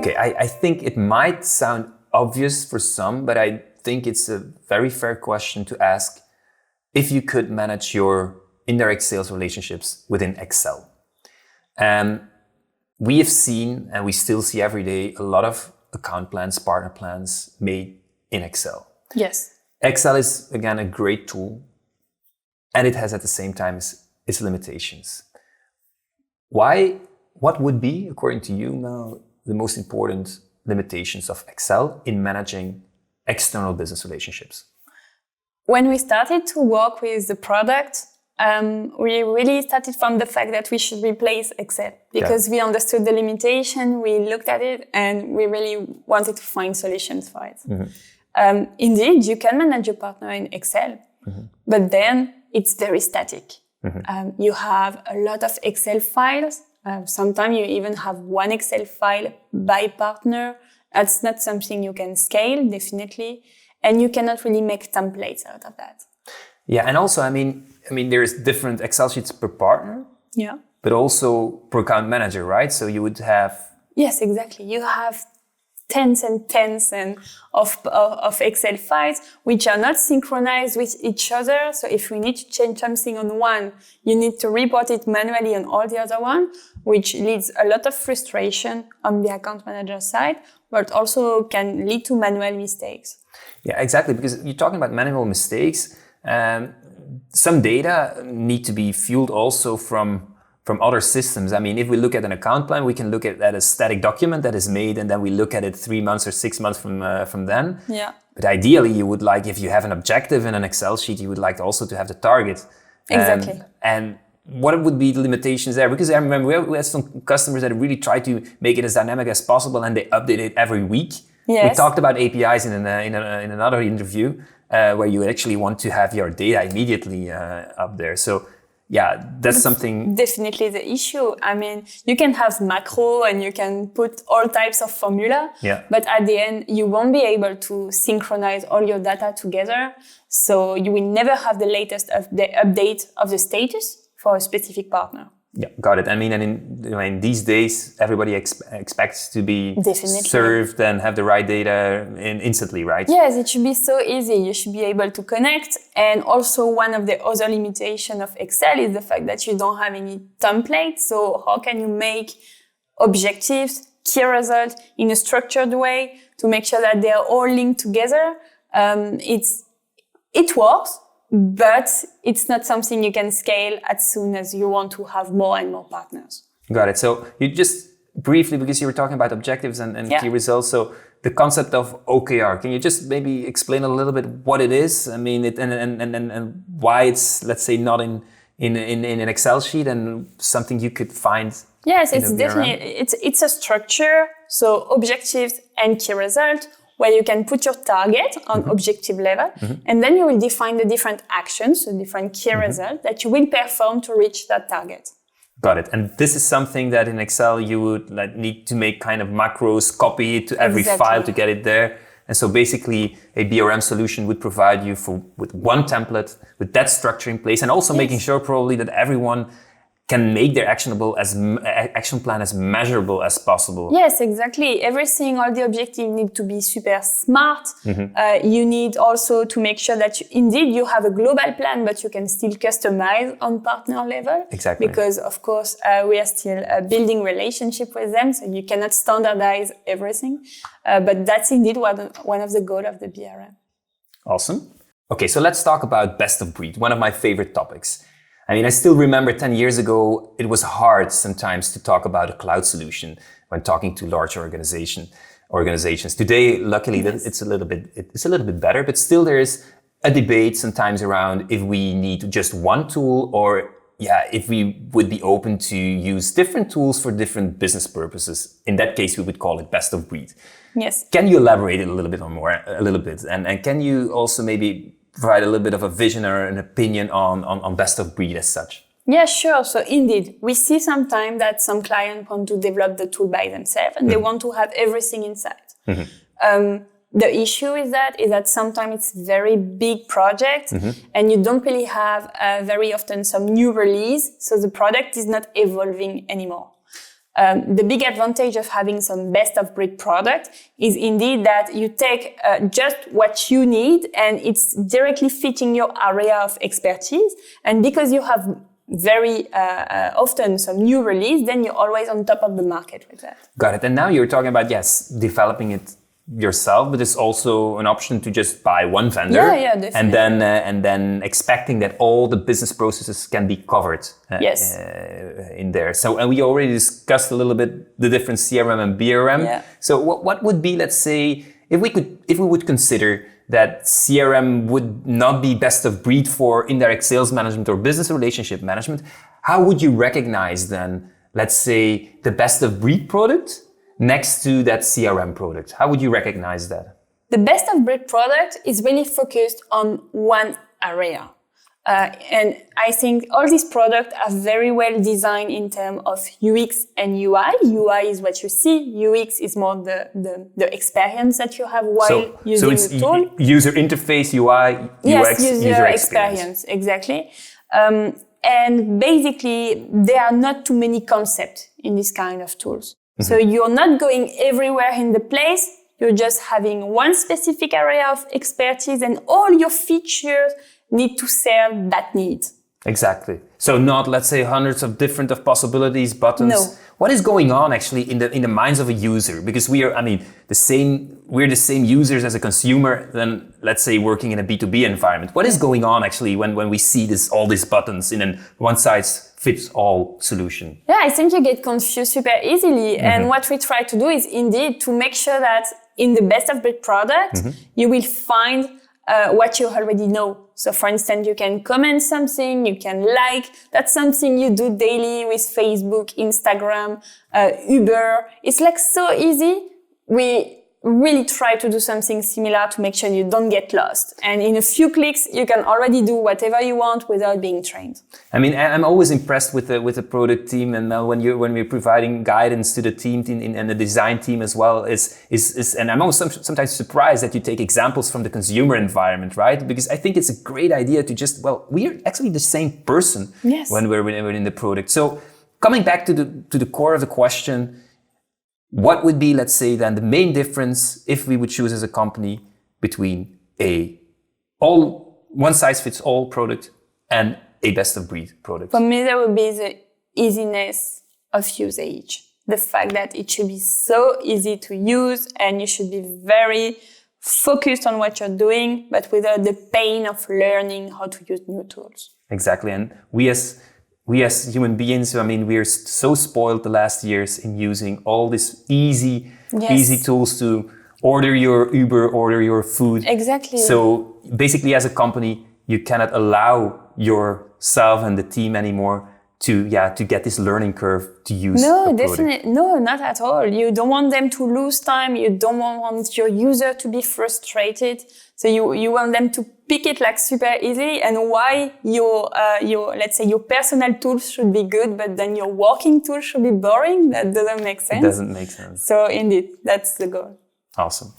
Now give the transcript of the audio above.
Okay, I think it might sound obvious for some, but I think it's a very fair question to ask if you could manage your indirect sales relationships within Excel. We have seen, and we still see every day, a lot of account plans, partner plans made in Excel. Yes. Excel is, again, a great tool, and it has at the same time its limitations. What would be, according to you, Mel, the most important limitations of Excel in managing external business relationships? When we started to work with the product, we really started from the fact that we should replace Excel because we understood the limitation, we looked at it, and we really wanted to find solutions for it. Mm-hmm. Indeed, you can manage your partner in Excel, but then it's very static. Mm-hmm. You have a lot of Excel files. Sometimes you even have one Excel file by partner. That's not something you can scale, definitely. And you cannot really make templates out of that. Yeah, and also, I mean, there's different Excel sheets per partner. Yeah. But also per account manager, right? So you would have... Yes, exactly. You have tens and tens of Excel files which are not synchronized with each other. So if we need to change something on one, you need to report it manually on all the other one, which leads a lot of frustration on the account manager side, but also can lead to manual mistakes. Yeah, exactly. Because you're talking about manual mistakes. Some data need to be fueled also from other systems. I mean, if we look at an account plan, we can look at a static document that is made, and then we look at it 3 months or 6 months from then. Yeah. But ideally, you would like, if you have an objective in an Excel sheet, you would like also to have the target. Exactly. And what would be the limitations there? Because I remember we had some customers that really tried to make it as dynamic as possible, and they update it every week. Yes. We talked about APIs in another interview, where you actually want to have your data immediately up there. So yeah, that's something... Definitely the issue. I mean, you can have macro and you can put all types of formula, but at the end, you won't be able to synchronize all your data together. So you will never have the latest of the update of the status for a specific partner. Yeah, got it. I mean, and in these days, everybody expects to be served and have the right data instantly, right? Yes, it should be so easy. You should be able to connect. And also one of the other limitations of Excel is the fact that you don't have any template. So how can you make objectives, key results in a structured way to make sure that they are all linked together? It works. But it's not something you can scale as soon as you want to have more and more partners. Got it. So you just briefly, because you were talking about objectives and key results, so the concept of OKR, can you just maybe explain a little bit what it is? I mean, and why it's, let's say, not in an Excel sheet and something you could find. Yes, it's definitely, it's a structure. So objectives and key result, where you can put your target on objective level, and then you will define the different actions, the different key results that you will perform to reach that target. Got it. And this is something that in Excel you would need to make kind of macros, copy it to every file to get it there. And so basically a BRM solution would provide you with one template, with that structure in place, and also making sure probably that everyone can make their action plan as measurable as possible. Yes, exactly. Everything, all the objectives need to be super smart. You need also to make sure that you have a global plan, but you can still customize on partner level. Exactly. Because of course, we are still building relationship with them, so you cannot standardize everything. But that's indeed one of the goals of the BRM. Awesome. Okay, so let's talk about best of breed, one of my favorite topics. I mean, I still remember 10 years ago, it was hard sometimes to talk about a cloud solution when talking to large organizations. Today, luckily, it's a little bit better, but still there is a debate sometimes around if we need just one tool or if we would be open to use different tools for different business purposes. In that case, we would call it best of breed. Yes. Can you elaborate a little bit? And can you also maybe provide a little bit of a vision or an opinion on best of breed as such? Yeah, sure. So indeed, we see sometimes that some clients want to develop the tool by themselves and they want to have everything inside. The issue is that sometimes it's very big project and you don't really have very often some new release. So the product is not evolving anymore. The big advantage of having some best of breed product is indeed that you take just what you need and it's directly fitting your area of expertise. And because you have very often some new release, then you're always on top of the market with that. Got it. And now you're talking about, yes, developing it yourself, but it's also an option to just buy one vendor, yeah, definitely. and then expecting that all the business processes can be covered Yes. In there. So, and we already discussed a little bit the different CRM and BRM. Yeah. So, what would be, let's say, if we would consider that CRM would not be best of breed for indirect sales management or business relationship management, how would you recognize then, let's say, the best of breed product next to that CRM product? How would you recognize that? The best of breed product is really focused on one area. And I think all these products are very well designed in terms of UX and UI. UI is what you see. UX is more the experience that you have while using the tool. User interface, UI, yes, UX, user experience. Exactly. And basically, there are not too many concepts in this kind of tools. Mm-hmm. So you're not going everywhere in the place. You're just having one specific area of expertise and all your features need to serve that need. Exactly. So not, let's say, hundreds of different possibilities, buttons. No. What is going on actually in the minds of a user? Because we're the same users as a consumer than, let's say, working in a B2B environment. What is going on actually when we see all these buttons in a one-size-fits-all solution? Yeah, I think you get confused super easily. Mm-hmm. And what we try to do is indeed to make sure that in the best of breed product, mm-hmm. you will find what you already know. So for instance, you can comment something, you can like, that's something you do daily with Facebook, Instagram, Uber. It's like so easy. We really try to do something similar to make sure you don't get lost. And in a few clicks, you can already do whatever you want without being trained. I mean, I'm always impressed with the product team, and Mel, when we're providing guidance to the team and the design team as well, and I'm always sometimes surprised that you take examples from the consumer environment, right? Because I think it's a great idea to we're actually the same person. Yes. when we're in the product. So coming back to the core of the question, what would be, let's say, then the main difference if we would choose as a company between a one-size-fits-all product and a best-of-breed product? For me, that would be the easiness of usage. The fact that it should be so easy to use and you should be very focused on what you're doing, but without the pain of learning how to use new tools. Exactly. And we as human beings, we're so spoiled the last years in using all these easy tools to order your Uber, order your food. Exactly. So basically, as a company, you cannot allow yourself and the team anymore to get this learning curve to use. No, definitely. No, not at all. You don't want them to lose time. You don't want your user to be frustrated. So you want them to pick it like super easily. And why your let's say your personal tools should be good, but then your working tools should be boring? That doesn't make sense. It doesn't make sense. So indeed, that's the goal. Awesome.